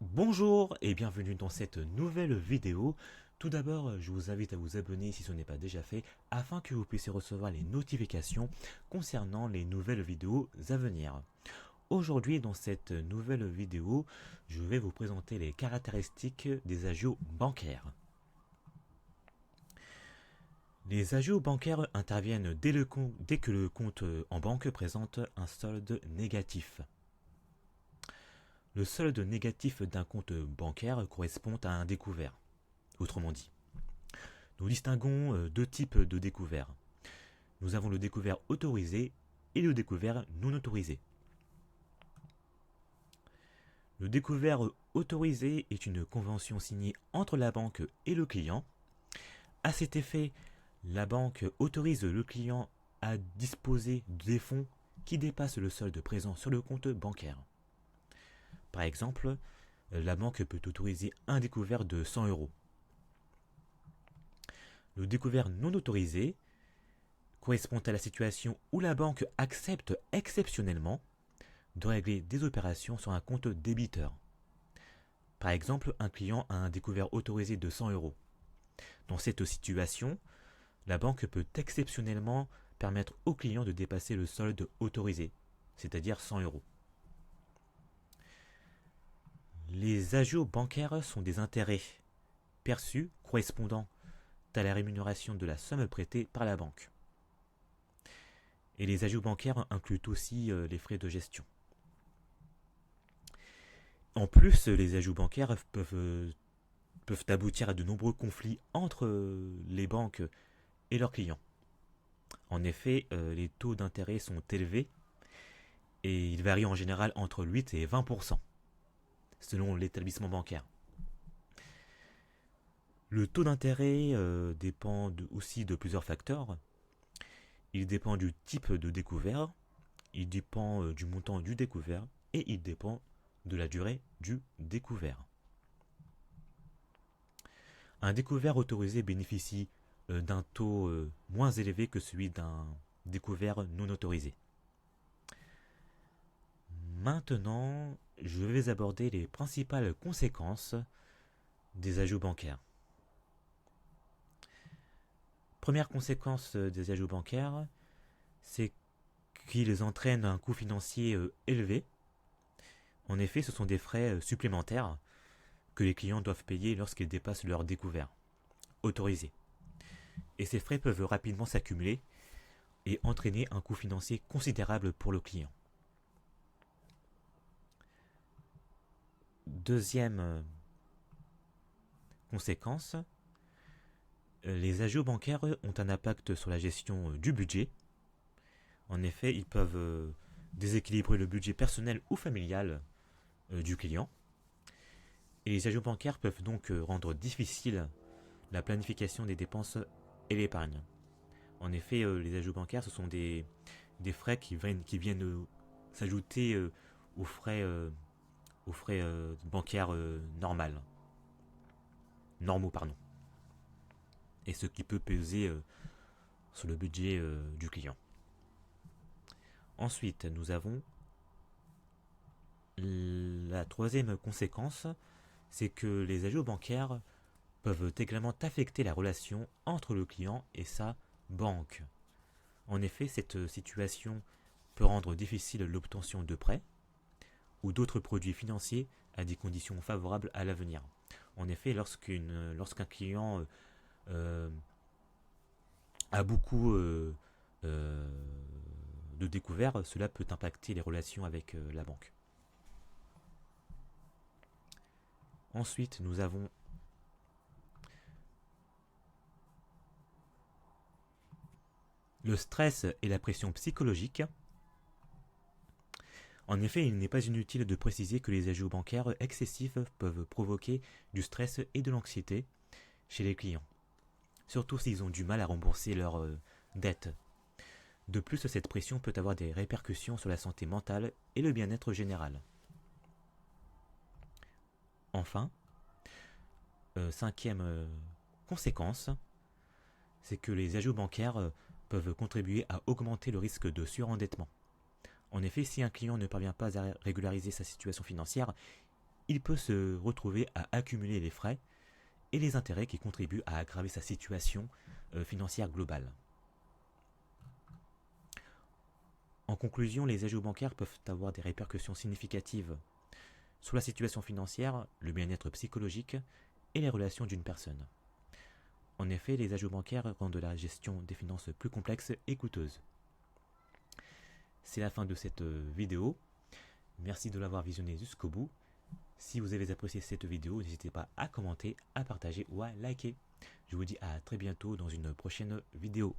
Bonjour et bienvenue dans cette nouvelle vidéo. Tout d'abord, je vous invite à vous abonner si ce n'est pas déjà fait afin que vous puissiez recevoir les notifications concernant les nouvelles vidéos à venir. Aujourd'hui, dans cette nouvelle vidéo, je vais vous présenter les caractéristiques des agios bancaires. Les agios bancaires interviennent dès que le compte en banque présente un solde négatif. Le solde négatif d'un compte bancaire correspond à un découvert. Autrement dit, nous distinguons deux types de découverts. Nous avons le découvert autorisé et le découvert non autorisé. Le découvert autorisé est une convention signée entre la banque et le client. À cet effet, la banque autorise le client à disposer des fonds qui dépassent le solde présent sur le compte bancaire. Par exemple, la banque peut autoriser un découvert de 100 euros. Le découvert non autorisé correspond à la situation où la banque accepte exceptionnellement de régler des opérations sur un compte débiteur. Par exemple, un client a un découvert autorisé de 100 euros. Dans cette situation, la banque peut exceptionnellement permettre au client de dépasser le solde autorisé, c'est-à-dire 100 euros. Les agios bancaires sont des intérêts perçus correspondant à la rémunération de la somme prêtée par la banque. Et les agios bancaires incluent aussi les frais de gestion. En plus, les ajouts bancaires peuvent aboutir à de nombreux conflits entre les banques et leurs clients. En effet, les taux d'intérêt sont élevés et ils varient en général entre 8 et 20% selon l'établissement bancaire. Le taux d'intérêt dépend aussi de plusieurs facteurs. Il dépend du type de découvert, il dépend du montant du découvert et il dépend de la durée du découvert. Un découvert autorisé bénéficie d'un taux moins élevé que celui d'un découvert non autorisé. Maintenant, je vais aborder les principales conséquences des ajouts bancaires. Première conséquence des ajouts bancaires, c'est qu'ils entraînent un coût financier élevé. En effet, ce sont des frais supplémentaires que les clients doivent payer lorsqu'ils dépassent leur découvert autorisé. Et ces frais peuvent rapidement s'accumuler et entraîner un coût financier considérable pour le client. Deuxième conséquence, les agios bancaires ont un impact sur la gestion du budget. En effet, ils peuvent déséquilibrer le budget personnel ou familial du client. Et les agios bancaires peuvent donc rendre difficile la planification des dépenses et l'épargne. En effet, les agios bancaires, ce sont des frais qui viennent s'ajouter aux frais bancaires normaux. Et ce qui peut peser sur le budget du client. Ensuite, nous avons la troisième conséquence, c'est que les agios bancaires peuvent également affecter la relation entre le client et sa banque. En effet, cette situation peut rendre difficile l'obtention de prêts ou d'autres produits financiers à des conditions favorables à l'avenir. En effet, lorsqu'un client a beaucoup de découvertes, cela peut impacter les relations avec la banque. Ensuite, nous avons le stress et la pression psychologique. En effet, il n'est pas inutile de préciser que les agios bancaires excessifs peuvent provoquer du stress et de l'anxiété chez les clients, surtout s'ils ont du mal à rembourser leurs dettes. De plus, cette pression peut avoir des répercussions sur la santé mentale et le bien-être général. Enfin, cinquième conséquence, c'est que les agios bancaires peuvent contribuer à augmenter le risque de surendettement. En effet, si un client ne parvient pas à régulariser sa situation financière, il peut se retrouver à accumuler les frais et les intérêts qui contribuent à aggraver sa situation financière globale. En conclusion, les ajouts bancaires peuvent avoir des répercussions significatives sur la situation financière, le bien-être psychologique et les relations d'une personne. En effet, les ajouts bancaires rendent la gestion des finances plus complexe et coûteuse. C'est la fin de cette vidéo. Merci de l'avoir visionnée jusqu'au bout. Si vous avez apprécié cette vidéo, n'hésitez pas à commenter, à partager ou à liker. Je vous dis à très bientôt dans une prochaine vidéo.